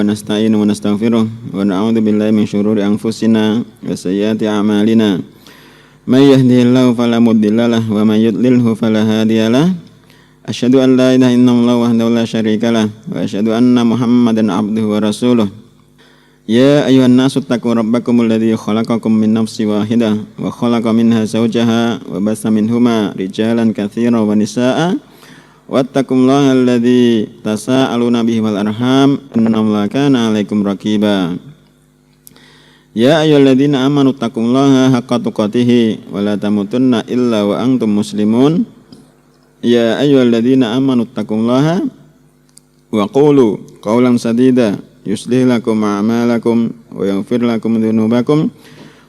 nasta'inu wa nastaghfiruh wa na'udzu billahi min syururi anfusina wa sayyiati a'malina. May yahdihillahu fala mudhillalah wa may yudlilhu fala hadiyalah. Asyhadu an la ilaha illallah wahdahu la syarikalah wa asyhadu anna Muhammadan abduhu wa rasuluh. Ya ayyuhan nasu taqu rabbakumul ladzi khalaqakum min nafsin wahidah wa khalaqa minha zawjaha wa bassa minhuma rijalan katsiran wa nisaa'a wattaqullaha alladzi tasaaluna bihi wal arham innallaha kana 'alaikum raqiba. Ya ayyuhalladzina amanu taqullaha haqqa tuqatih wa la tamutunna illa wa antum muslimun. Ya ayyuhalladzina amanu taqullaha wa qulu qawlan sadida yuslih lakum a'malakum wa yaghfir lakum dhunubakum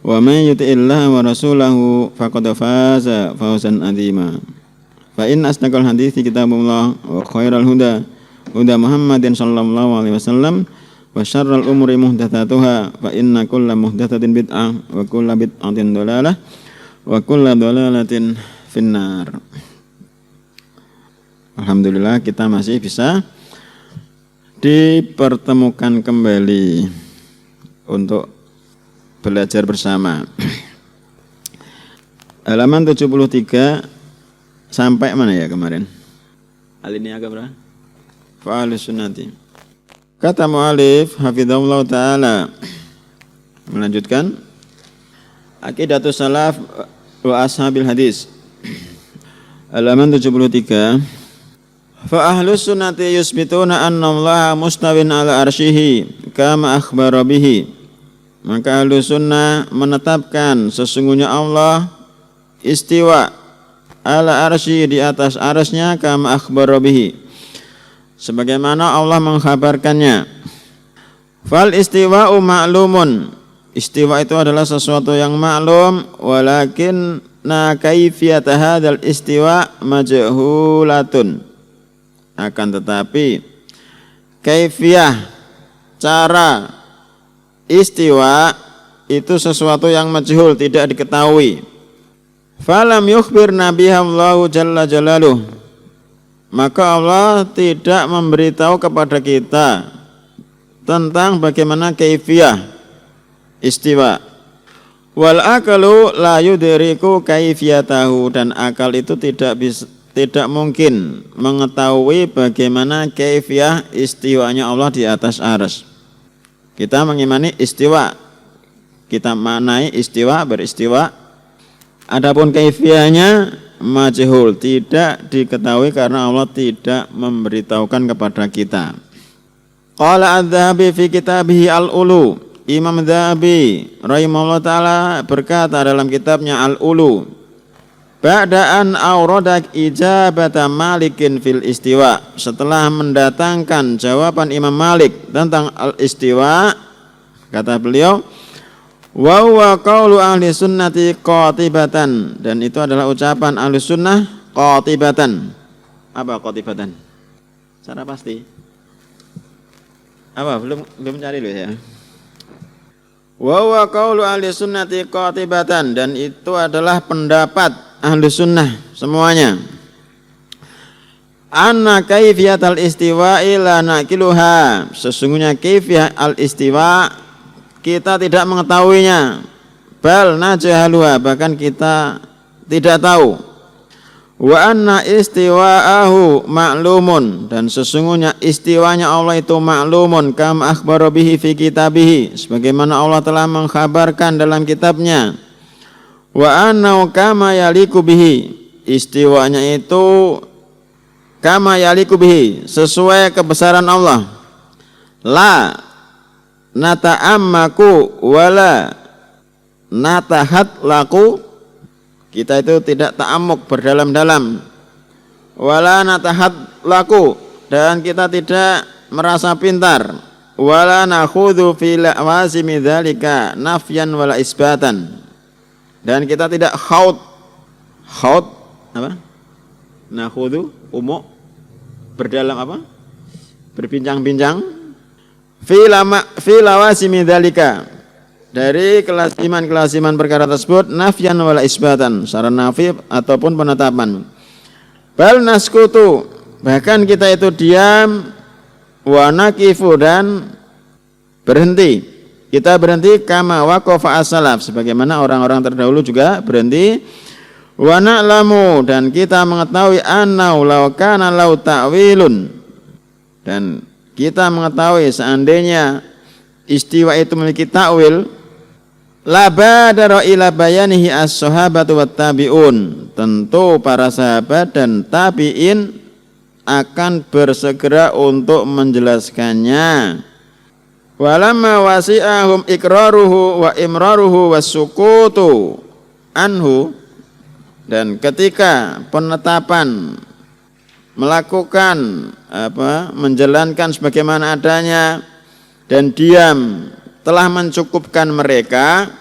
wa may yuti'illaha wa rasulahu faqad faza fawzan 'azima. Fa in asdaqal hadithi kitabullah wa khairal huda huda Muhammadin sallallahu alaihi wasallam wa syarral umuri muhdatsatuha fa inna kulla muhdatsatin bid'ah wa kulla bid'atin dhalalah wa kulla dhalalatin finnar. Alhamdulillah kita masih bisa dipertemukan kembali untuk belajar bersama. Halaman 73 sampai mana ya kemarin? Alinea berapa? Fa'alus sunnati. Kata mu'alif hafizahullah ta'ala melanjutkan Aqidatus salaf wa ashabil hadis. Halaman 73. Fa ahlus sunnati yusbituna anna Allah mustawin ala arsyihi kama akhbara bihi. Maka ahlus sunnah menetapkan sesungguhnya Allah istiwa ala arsy di atas arsy-Nya kama akhbara bihi sebagaimana Allah mengkhabarkannya. Fal istiwa'u ma'lumun. Istiwa itu adalah sesuatu yang maklum, walakin na kaifiyat hadzal istiwa majhulatun. Akan tetapi kaifiyah cara istiwa itu sesuatu yang majhul, tidak diketahui. Falam yukhbir nabiha Allah jalla jalaluh. Maka Allah tidak memberitahu kepada kita tentang bagaimana kaifiyah istiwa. Wal akalu la yudriku kaifiyatahu, dan akal itu tidak mungkin mengetahui bagaimana kaifiyah istiwanya Allah di atas arsy. Kita mengimani istiwa, kita maknai istiwa, beristiwa. Adapun kaifiyahnya majhul, tidak diketahui karena Allah tidak memberitahukan kepada kita. Qala adz-Dzahabi fi kitabih Al-Ulu. Imam Dzahabi rahimahullah taala berkata dalam kitabnya Al-Ulu, ba'da an awrada ijabata Malikin fil istiwa. Setelah mendatangkan jawaban Imam Malik tentang al-istiwa, kata beliau, wa huwa qaulu ahli sunnati qatibatan, dan itu adalah ucapan ahli sunnah qatibatan. Apa qatibatan? Secara pasti. Apa? Belum cari dulu ya. Wa huwa qaulu ahli sunnati qatibatan, dan itu adalah pendapat ahli sunnah semuanya. Anna kaifiyatal istiwa'i la naqiluha. Sesungguhnya kaifiyah al-istiwa kita tidak mengetahuinya, bal najhaluha, bahkan kita tidak tahu. Wa anna istiwa'ahu ma'lumun, dan sesungguhnya istiwanya Allah itu ma'lumun kama akhbara bihi fi kitabih, sebagaimana Allah telah mengkhabarkan dalam kitabnya. Wa anna kama yaliku bihi, istiwanya itu kama yaliku bihi, sesuai kebesaran Allah. La nata'ammaku wala natahat laku, kita itu tidak ta'ammuk berdalam-dalam, wala natahat laku, dan kita tidak merasa pintar, wala nakhudhu fi lawazimi dzalika nafyan wala isbatan, dan kita tidak khaud apa? Nakhudhu umuk berdalam apa? Berbincang-bincang fi lawazimi dzalika, dari kelasiman perkara tersebut, nafyan wala isbatan, secara nafi ataupun penetapan. Bal naskutu, bahkan kita itu diam, wa naqifu, dan berhenti. Kita berhenti kama waqafa as-salaf, sebagaimana orang-orang terdahulu juga berhenti. Wa na'lamu, dan kita mengetahui annau law kana law ta'wilun, dan kita mengetahui seandainya istiwa itu memiliki ta'wil, la badara ila bayanihi as-sahabatu wat tabi'un, tentu para sahabat dan tabi'in akan bersegera untuk menjelaskannya. Walamma wasi'ahum iqraruhu wa imraruhu wasukutu anhu, dan ketika penetapan melakukan menjalankan sebagaimana adanya dan diam telah mencukupkan mereka,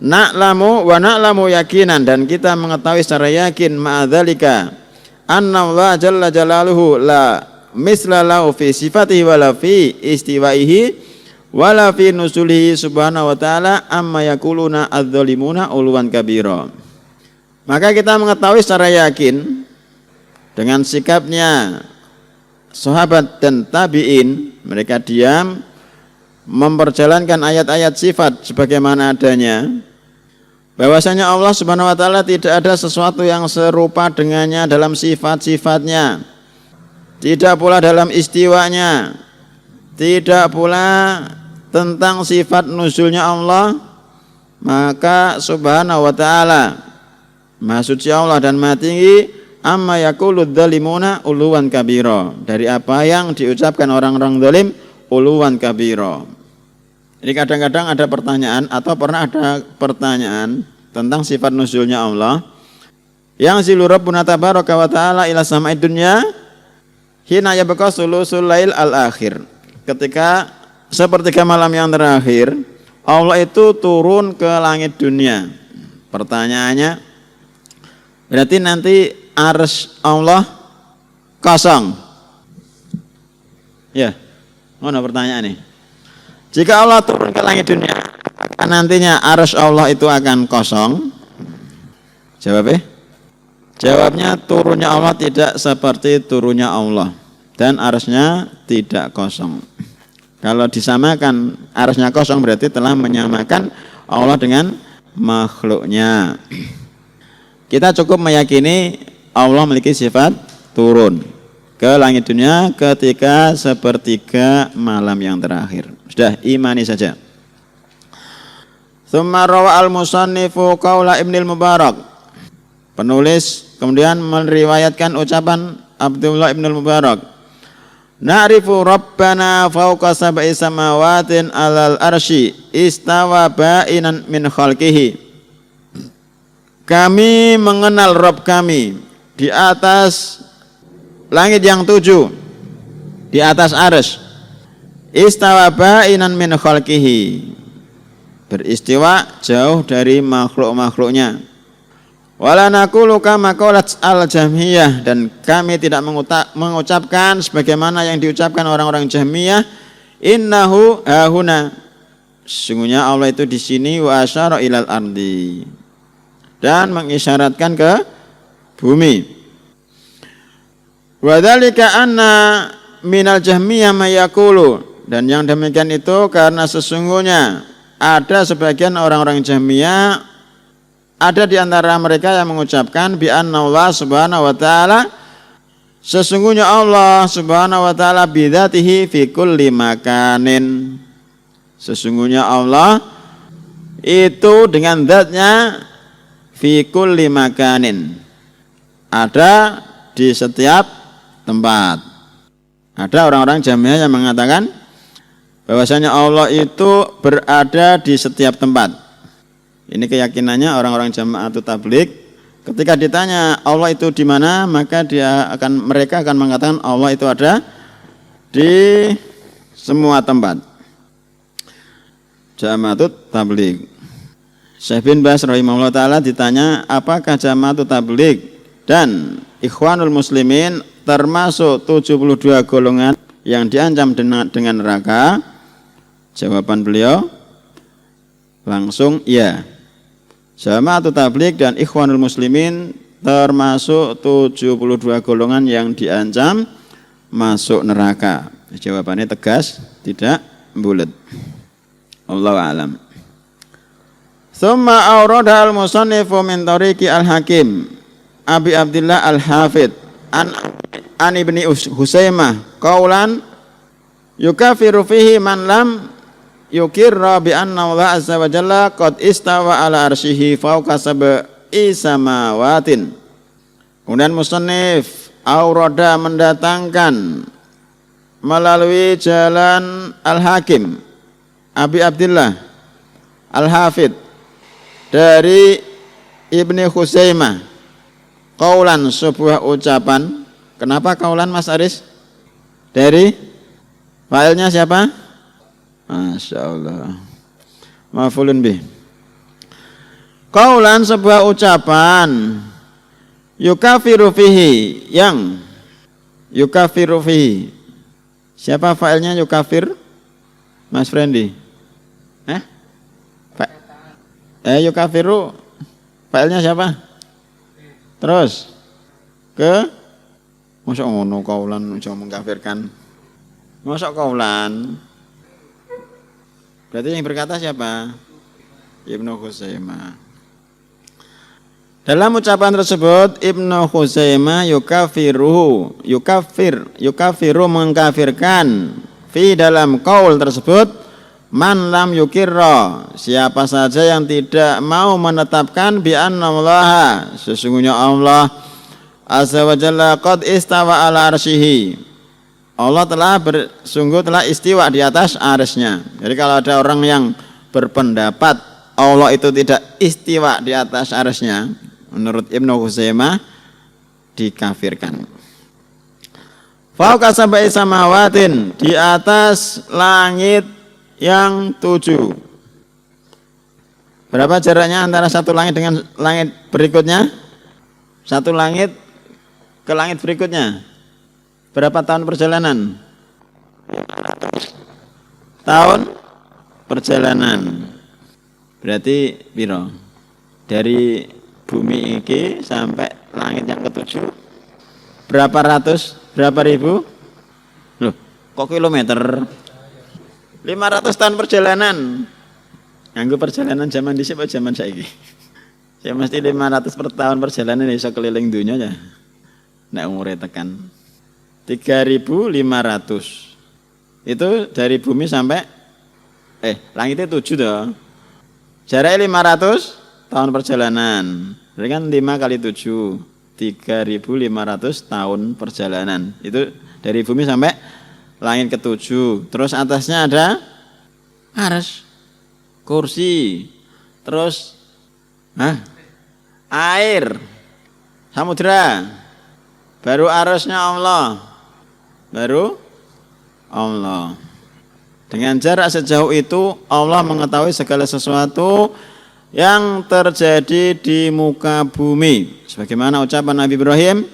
na'lamu yakinan, dan kita mengetahui secara yakin ma'adzalika anna Allah jalla jalaluhu la misla lahu fi sifatihi wala fi istiwaihi wala fi nusulihi subhanahu wa ta'ala amma yakuluna adz-dhalimuna uluwan kabira. Maka kita mengetahui secara yakin dengan sikapnya sahabat dan tabi'in, mereka diam memperjalankan ayat-ayat sifat sebagaimana adanya, bahwasanya Allah subhanahu wa ta'ala tidak ada sesuatu yang serupa dengannya dalam sifat-sifatnya, tidak pula dalam istiwanya, tidak pula tentang sifat nuzulnya Allah. Maka subhanahu wa ta'ala, maha suci Allah dan maha tinggi, amma yaquludz zalimuna uluwan kabira, dari apa yang diucapkan orang-orang zalim, uluwan kabira. Jadi kadang-kadang ada pertanyaan atau pernah ada pertanyaan tentang sifat nuzulnya Allah. Yang zilu rabbuna tabaraka wa ta'ala ila sama'id dunya hina yabqa sulusul lail al-akhir. Ketika sepertiga malam yang terakhir, Allah itu turun ke langit dunia. Pertanyaannya, berarti nanti arsy Allah kosong. Ya, mana pertanyaan nih? Jika Allah turun ke langit dunia, apakah nantinya arsy Allah itu akan kosong? Jawabnya? Jawabnya, turunnya Allah tidak seperti turunnya Allah, dan arsy-nya tidak kosong. Kalau disamakan arsy-nya kosong, berarti telah menyamakan Allah dengan makhluknya. Kita cukup meyakini Allah memiliki sifat turun ke langit dunia ketika sepertiga malam yang terakhir. Sudah, imani saja. Tsumma rawa al-musannifu qaula Ibnul Mubarak. Penulis kemudian meriwayatkan ucapan Abdullah Ibnul Mubarak. Na'rifu rabbana fawqa sab'i samawatin 'alal arsy istawa ba'inan min khalqihi. Kami mengenal Rabb kami di atas langit yang 7, di atas arsy. Istawa ba'inan min khalqihi, beristiwa jauh dari makhluk-makhluknya. Wala naqulu kama qalat al-Jahmiyah, dan kami tidak mengucapkan sebagaimana yang diucapkan orang-orang Jahmiyah, innahu hahuna, sesungguhnya Allah itu di sini, wa asyara ilal ardi, dan mengisyaratkan ke bumi. Wa dzalika anna minal Jahmiyah may yaqulu, dan yang demikian itu karena sesungguhnya ada sebagian orang-orang Jahmiyah, ada di antara mereka yang mengucapkan bi anna Allah subhanahu wa ta'ala, sesungguhnya Allah subhanahu wa ta'ala bidzatihi fi kulli makanin, sesungguhnya Allah itu dengan zatnya fi kulli makanin, ada di setiap tempat. Ada orang-orang Jahmiyah yang mengatakan bahwasanya Allah itu berada di setiap tempat. Ini keyakinannya orang-orang Jama'atut Tabligh. Ketika ditanya Allah itu di mana, maka mereka akan mengatakan Allah itu ada di semua tempat. Jama'atut Tabligh. Syekh bin Baz rahimahullah ta'ala ditanya, apakah Jama'atut Tabligh dan Ikhwanul Muslimin termasuk 72 golongan yang diancam dengan neraka? Jawaban beliau langsung iya. Jama'atut Tabligh dan Ikhwanul Muslimin termasuk 72 golongan yang diancam masuk neraka. Jawabannya tegas, tidak bulat. Wallahu a'lam. Tsumma awrada al-musannifu min tariqi al-Hakim Abi Abdillah al-Hafidh an Ibni Husaimah qaulan yukafiru fihi man lam yukirra bi anna Allah azza wa jalla qad istawa ala arsyihi fawqa sab'i samawatin. Kemudian musannif awrada mendatangkan melalui jalan Al-Hakim Abi Abdillah Al-Hafidh dari Ibni Husaimah qaulan sebuah ucapan. Kenapa qaulan Mas Aris? Dari failnya siapa? Masya Allah. Maf'ulun bih. Qaulan sebuah ucapan yukafiru fihi yang yukafiru fihi. Siapa failnya yukafir? Mas Frendi. Yukafiru failnya siapa? Terus ke masa ngono kaulan aja mengkafirkan. Masa kaulan? Berarti yang berkata siapa? Ibnu Khuzaimah. Dalam ucapan tersebut Ibnu Khuzaimah yukafiru mengkafirkan fi dalam qaul tersebut man lam yukirra, siapa saja yang tidak mau menetapkan bi annallaha, sesungguhnya Allah azza wa jalla qad istawa ala arsyihi, Allah telah istiwa di atas arsy-Nya. Jadi kalau ada orang yang berpendapat Allah itu tidak istiwa di atas arsy-Nya, menurut Ibnu Khuzaimah dikafirkan. Fauqa sab'i samawatin, di atas langit yang 7. Berapa jaraknya antara satu langit dengan langit berikutnya? Satu langit ke langit berikutnya. Berapa tahun perjalanan? 500 tahun perjalanan. Berarti piro? Dari bumi ini sampai langit yang ke-7 berapa ratus? Berapa ribu? Loh, kok kilometer? 500 tahun perjalanan. Nganggo perjalanan zaman dhisik apa zaman saiki? Saya mesti 500 per tahun perjalanan iso keliling dunia ya. Nek umure tekan 3.500. Itu dari bumi sampai langitnya 7 toh. Jaraknya 500 tahun perjalanan. Berarti kan 5 kali 7 3.500 tahun perjalanan. Itu dari bumi sampai langit ke-7. Terus atasnya ada arsy, kursi, terus air, samudra, baru arsy-nya Allah, baru Allah. Dengan jarak sejauh itu Allah mengetahui segala sesuatu yang terjadi di muka bumi. Sebagaimana ucapan Nabi Ibrahim,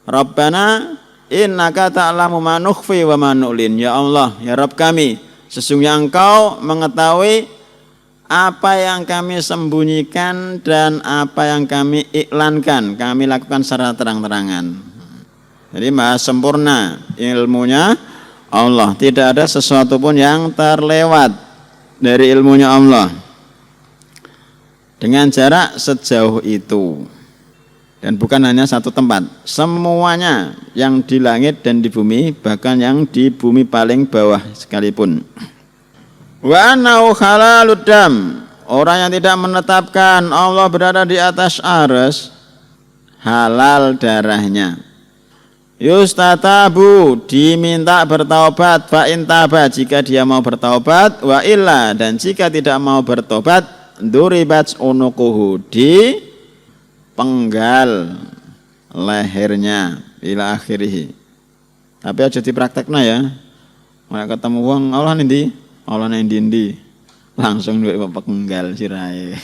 Rabbana innaka ta'lamu ma nukhfi wa ma nu'lin. Ya Allah, ya Rabb kami, sesungguhnya Engkau mengetahui apa yang kami sembunyikan dan apa yang kami iklankan, kami lakukan secara terang-terangan. Jadi maha sempurna ilmunya Allah, tidak ada sesuatu pun yang terlewat dari ilmunya Allah. Dengan jarak sejauh itu. Dan bukan hanya satu tempat, semuanya yang di langit dan di bumi, bahkan yang di bumi paling bawah sekalipun. Wa annahu halalud dam, orang yang tidak menetapkan Allah berada di atas arsy, halal darahnya. Yustatabu, diminta bertaubat, fa in taba, jika dia mau bertaubat, wa illa, dan jika tidak mau bertobat, duribat unuquhu, di penggal lehernya ila akhirih. Tapi aja dipraktekna ya. Nek ketemu wong Allah ndi? Allah nang ndi? Langsung duwe penggal sirahe.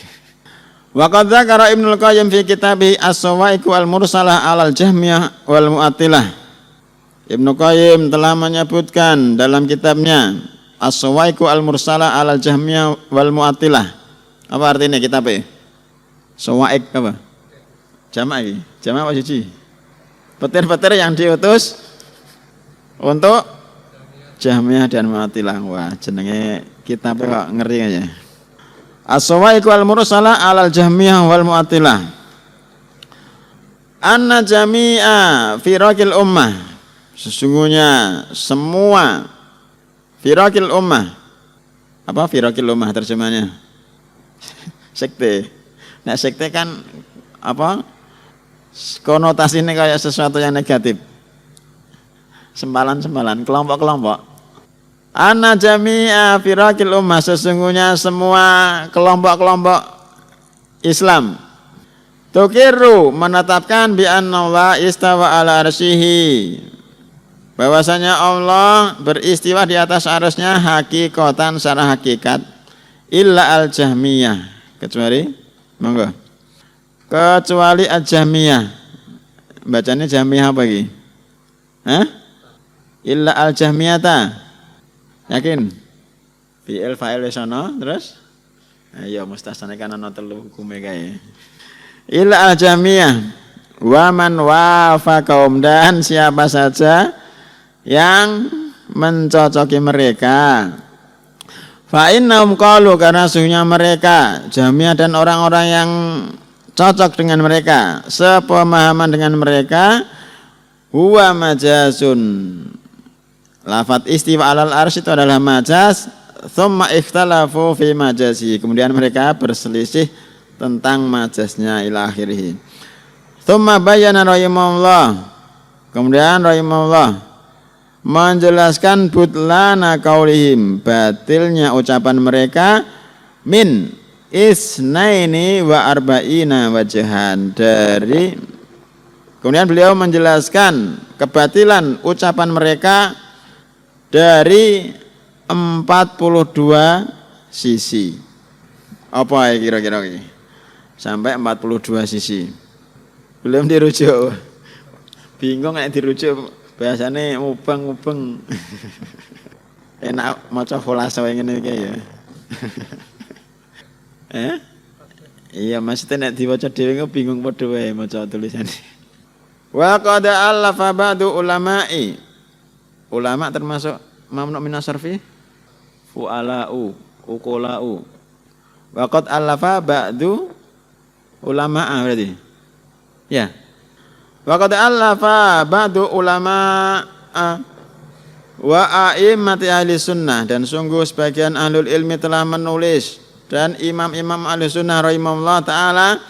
Wa qad dzakara Ibnul Qayyim fi kitabi As-Sawa'iq wal Mursalah 'alal Jahmiyah wal Mu'attilah. Ibnu Qayyim telah menyebutkan dalam kitabnya As-Sawa'iq al Mursalah 'alal Jahmiyah wal Mu'attilah. Apa artinya kitabnya? Sawa'iq apa? Jamak ini, jamak apa siji? Petir-petir yang diutus untuk Jahmiyah dan Mu'attilah. Wah, jenenge kitab kok ngeri aja. As-Sawa'iq wal Mursalah 'alal Jahmiyah wal Mu'attilah. Anna jami'a firaqil ummah. Sesungguhnya semua firaqil ummah. Apa firaqil ummah terjemahnya? Sekte. Nah, sekte kan apa? Konotasinya kayak sesuatu yang negatif. Sempalan-sempalan, kelompok-kelompok. Ana jami'a firaqil ummah, sesungguhnya semua kelompok-kelompok Islam tukiru menetapkan bi annallaha istawa ala arsyihi, bahwasanya Allah beristiwa di atas arsy-Nya hakikatan secara hakikat, illa al-jahmiyah, kecuali monggo, kecuali al-jahmiyah. Bacanya jahmiyah apa lagi? Hah? Illa al-jahmiyata. Yakin? Fi'il fa'il sono terus? Ayo mustasane kan ana telu hukume kae. Illa al-jahmiyah wa man wafaqahum, dan siapa saja yang mencocoki mereka. Fa innahum qalu, karena sesungguhnya mereka jahmiyah dan orang-orang yang cocok dengan mereka, sepemahaman dengan mereka, huwa majazun. Lafat istiwa alal arsy itu adalah majaz. Tsumma ikhtalafu fi majazi, kemudian mereka berselisih tentang majaznya ila akhirih. Tsumma bayyana rahimahullah, kemudian rahimahullah menjelaskan butlana qaulihim, batilnya ucapan mereka, min isnaini wa arba'ina wajhan, dari, kemudian beliau menjelaskan kebatilan ucapan mereka dari 42 sisi. Apa ya kira-kira ini? Sampai 42 sisi. Belum dirujuk. Bingung nek dirujuk, bahasane mubeng-mubeng. Enak maca khulasa ngene iki ya. Iya, maksudnya nek diwaca dhewe bingung padha wae maca tulisane. Wa qad allafa ba'du ulama'i, ulama termasuk mamnu minas sarfi, fu'ala'u, uqula'u. Wa qad allafa ba'du ulama'a, berarti ya. Wa qad allafa ba'du ulama'a wa a'immati ahli sunnah, dan sungguh sebagian ahlul ilmi telah menulis, dan imam-imam ahli sunnah rahimahullah ta'ala,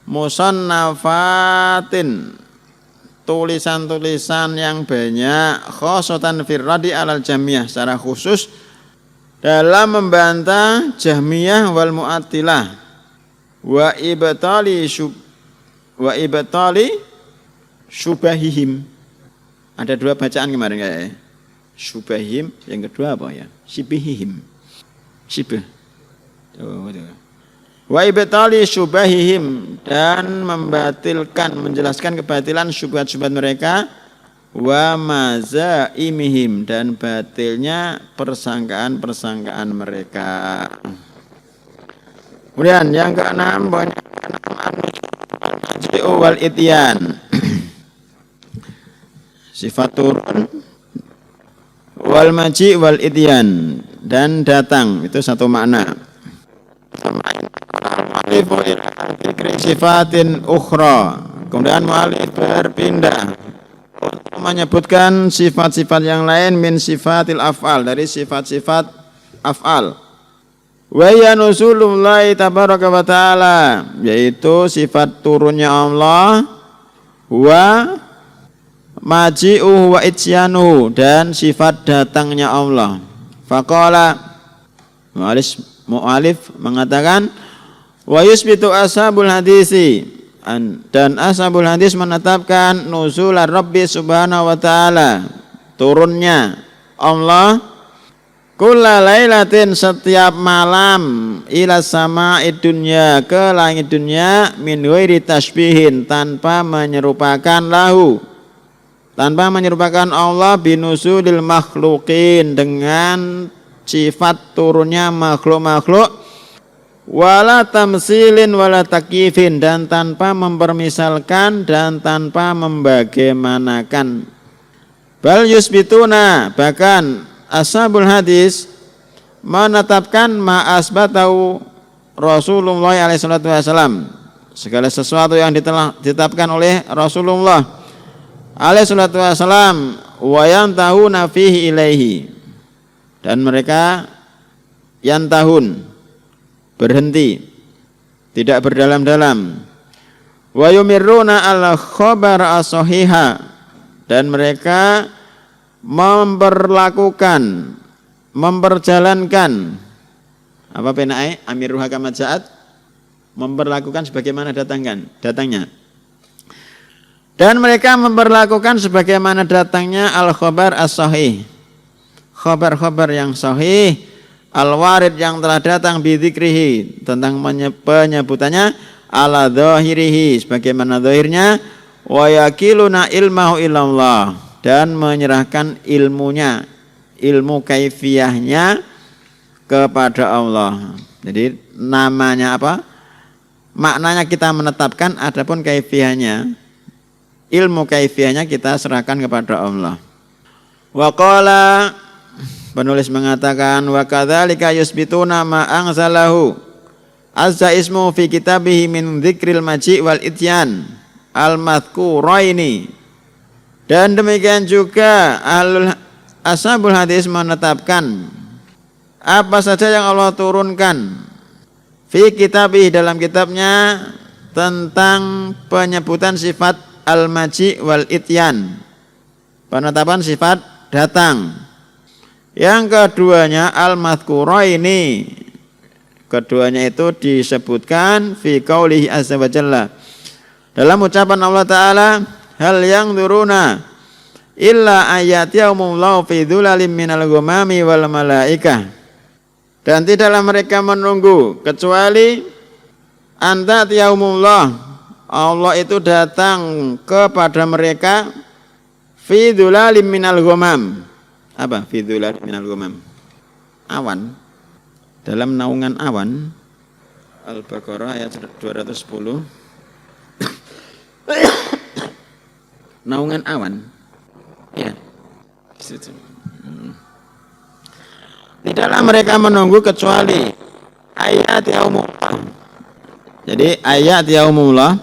musannafatin, tulisan-tulisan yang banyak, khosotan firradi alal jahmiyah, secara khusus dalam membantah jahmiyah wal mu'attilah, wa ibtali syubahihim. Ada dua bacaan kemarin kayak syubahihim, yang kedua apa ya? Sibihihim. Sibah. Wa ibtali syubahihim, dan membatilkan, menjelaskan kebatilan syubhat-syubhat mereka, wa mazaimihim, dan batilnya persangkaan-persangkaan mereka. Kemudian yang keenam, al-maji'u wal ityan, sifat turun, wal maji' wal ityan, dan datang, itu satu makna. Sifatin ukhra, kemudian mu'alif berpindah untuk menyebutkan sifat-sifat yang lain, min sifatil af'al, dari sifat-sifat af'al. Wa ya nuzulullahi tabaraka wa ta'ala, yaitu sifat turunnya Allah, wa maji'uhu wa ityanuhu, dan sifat datangnya Allah. Faqala, mu'alif mengatakan, wa yusbitu ashabul hadisi, dan ashabul hadis menetapkan nuzular Rabbi subhanahu wa ta'ala, turunnya Allah, kulla lailatin, setiap malam, ila sama'id dunya, ke langit dunya, min ghairi tasbihin, tanpa menyerupakan lahu, tanpa menyerupakan Allah, binuzulil makhluqin, dengan sifat turunnya makhluk-makhluk, wala tamsilin wala takyifin, dan tanpa mempermisalkan dan tanpa membagaimanakan. Bal yusbituna, bahkan ashabul hadis menetapkan ma asbatau Rasulullah alaihi salatu wasallam, segala sesuatu yang ditetapkan oleh Rasulullah alaihi salatu wasallam, wa yantahuna fihi ilaihi, dan mereka yantahun, berhenti, tidak berdalam-dalam, wa yumirruna al khabar as-sahiha, dan mereka memperjalankan apa penai amiruha kama ja'at, memperlakukan sebagaimana datangnya, dan mereka memperlakukan sebagaimana datangnya al khabar as-sahih, khabar-khabar yang sahih, al-warid yang telah datang bidzikrihi, tentang penyebutannya, ala dhahirihi, sebagaimana zahirnya, wa yakiluna ilmahu ilallah, dan menyerahkan ilmunya, ilmu kaifiyahnya kepada Allah. Jadi namanya apa? Maknanya kita menetapkan, adapun kaifiyahnya, ilmu kaifiyahnya kita serahkan kepada Allah. Wa qala, penulis mengatakan, wa kadzalika yusbituna ma anzalahu azza ismu fi kitabihi min dzikril maji' wal ityan al-madhkuraini. Dan demikian juga ashabul hadis menetapkan apa saja yang Allah turunkan fi kitabih, dalam kitabnya, tentang penyebutan sifat al-maji' wal ityan, penetapan sifat datang. Yang keduanya al-madhkuraini, keduanya itu disebutkan fi qaulihi azza wa jalla, dalam ucapan Allah Ta'ala, hal yang duruna illa ayatiyahumullahu fi dhulalin minal ghamami wal malaikah, dan tidaklah mereka menunggu kecuali antatiyahumullah, Allah itu datang kepada mereka fi dhulalin minal ghamam. Apa fi dhulalin minal ghamam? Awan, dalam naungan awan. Al-Baqarah ayat 210. Naungan awan, ya. Tidaklah mereka menunggu kecuali ayat yaumullah. Jadi ayat yaumullah,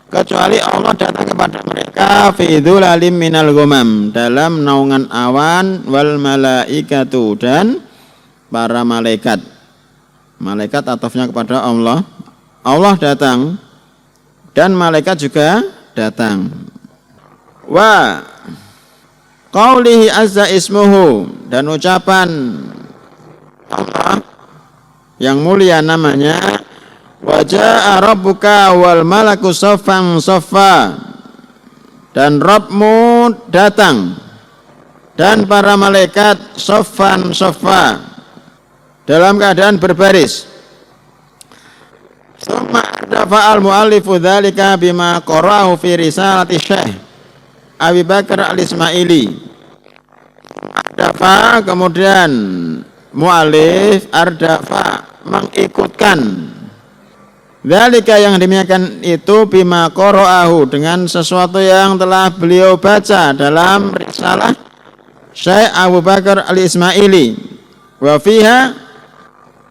kecuali Allah datang kepada mereka fi dzulalim minal ghamam, dalam naungan awan, wal malaikatu, dan para malaikat. Malaikat atafnya kepada Allah. Allah datang dan malaikat juga datang. Wa qaulihi azza ismuhu, dan ucapan Allah yang mulia namanya, wa jaa rabbuka wal malaku saffan saffa, dan Rabbmu datang dan para malaikat saffan saffa, dalam keadaan berbaris. Summa dafa'al mu'allifu dzalika bima qara'ahu fi risalati Syekh Abi Bakar al-Ismaili. Dafa, kemudian mu'allif ardafa mengikutkan dzalika, yang demikian itu, bima qara'ahu, dengan sesuatu yang telah beliau baca dalam risalah Syekh Abu Bakar al-Ismaili. Wa fiha,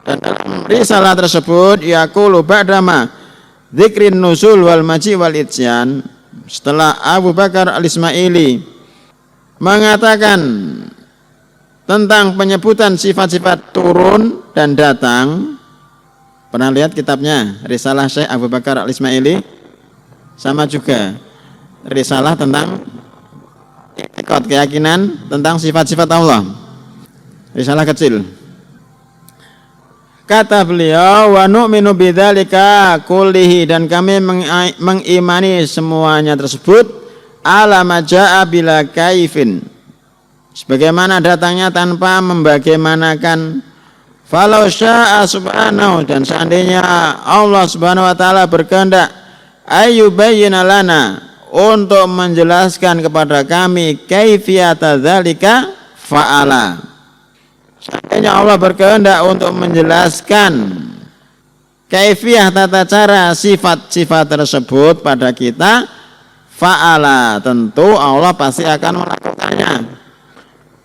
dan dalam risalah tersebut, yaqulu ba'dama dzikrin nuzul wal maji wal ityan, setelah Abu Bakar al-Ismaili mengatakan tentang penyebutan sifat-sifat turun dan datang. Pernah lihat kitabnya, risalah Syekh Abu Bakar al-Ismaili? Sama juga risalah tentang i'tiqad, keyakinan tentang sifat-sifat Allah, risalah kecil. Kata beliau, wa nu'minu bidzalika kullihi, dan kami mengimani semuanya tersebut, ala ma jaa bila kaifin, sebagaimana datangnya tanpa membagaimanakan. Falau syaa subhanahu, dan seandainya Allah subhanahu wa ta'ala berkehendak, ayyubayyina lana, untuk menjelaskan kepada kami kaifiyata dzalika, fa'ala. Seandainya Allah berkehendak untuk menjelaskan kaifiyah, tata cara sifat-sifat tersebut pada kita, fa'ala, tentu Allah pasti akan melakukannya.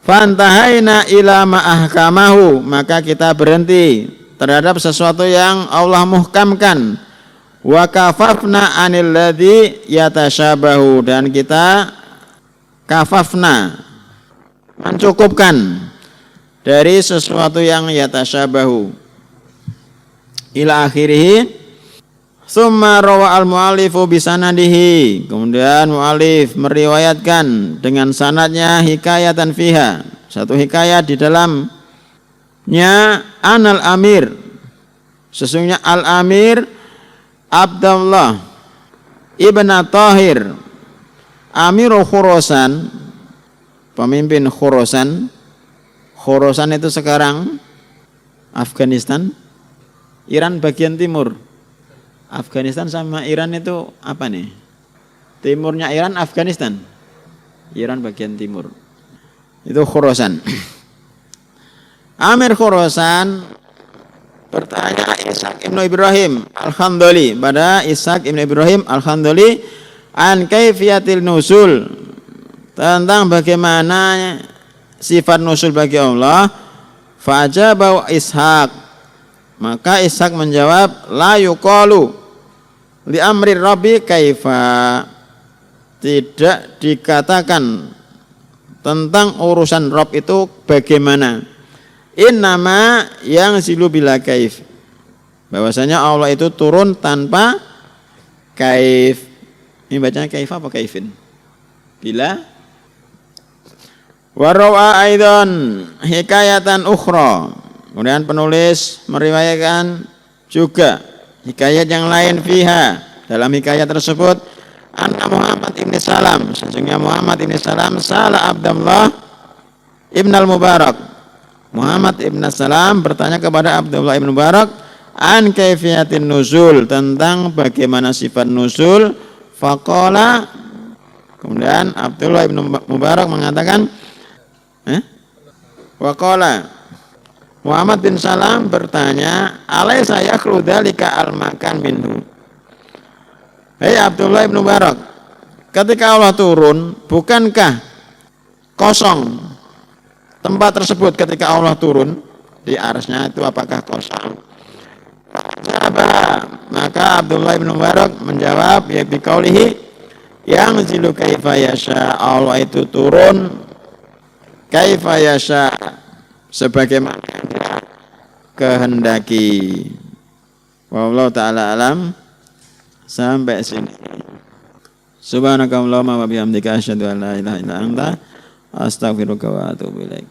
Fantahaina ila ma ahkamahu, maka kita berhenti terhadap sesuatu yang Allah muhkamkan. Wa kafafna anil ladzi yatasyabahu, dan kita kafafna, mencukupkan dari sesuatu yang yatasyabahu. Ila akhirih. Summa rawa al-mu'allifu bisanadihi, kemudian mu'allif meriwayatkan dengan sanadnya hikayatan fiha, satu hikayat di dalamnya, anal amir, sesungguhnya al-amir Abdullah ibn Tahir Amirul Khurasan, pemimpin Khurasan. Khurasan itu sekarang Afghanistan, Iran bagian timur. Afghanistan sama Iran itu apa nih? Timurnya Iran, Afghanistan. Iran bagian timur. Itu Khurasan. Amir Khurasan bertanya Ishaq ibn Ibrahim Al-Handali, pada Ishaq ibn Ibrahim Al-Handali, an kaifiyatil nusul, tentang bagaimana sifat nusul bagi Allah. Fa'ajabahu Ishaq, maka Ishaq menjawab, la yuqalu li amri rabbi kaifa, tidak dikatakan tentang urusan Rabb itu bagaimana. Innama yang zilu bila kaif, bahwasanya Allah itu turun tanpa kaif. Ini bacanya kaif apa kaifin? Bila. Warawa aidan hikayatan ukhra, kemudian penulis meriwayatkan juga hikayat yang lain fiha, dalam hikayat tersebut, anna Muhammad ibn Salam, sesungguhnya Muhammad ibn Salam salah Abdullah ibn al-Mubarak. Muhammad ibn Salam bertanya kepada Abdullah ibn Mubarak an kaifiyatin nuzul, tentang bagaimana sifat nuzul. Faqala, kemudian Abdullah ibn Mubarak mengatakan, waqala, Muhammad bin Salam bertanya, alaysa yakhlu dzalika al-makan minhu. Hei Abdullah bin Mubarak, ketika Allah turun, bukankah kosong tempat tersebut ketika Allah turun di arsy-Nya itu, apakah kosong? Maka Abdullah bin Mubarak menjawab, ya biqaulihi yang zilu kaifa yasha, Allah itu turun kaifa yasha, sebagaimana dia kehendaki. Wallahu ta'ala alam. Sampai sini. Subhanakallahumma wa bihamdika asyhadu an la ilaha illa anta astaghfiruka wa atubu ilaik.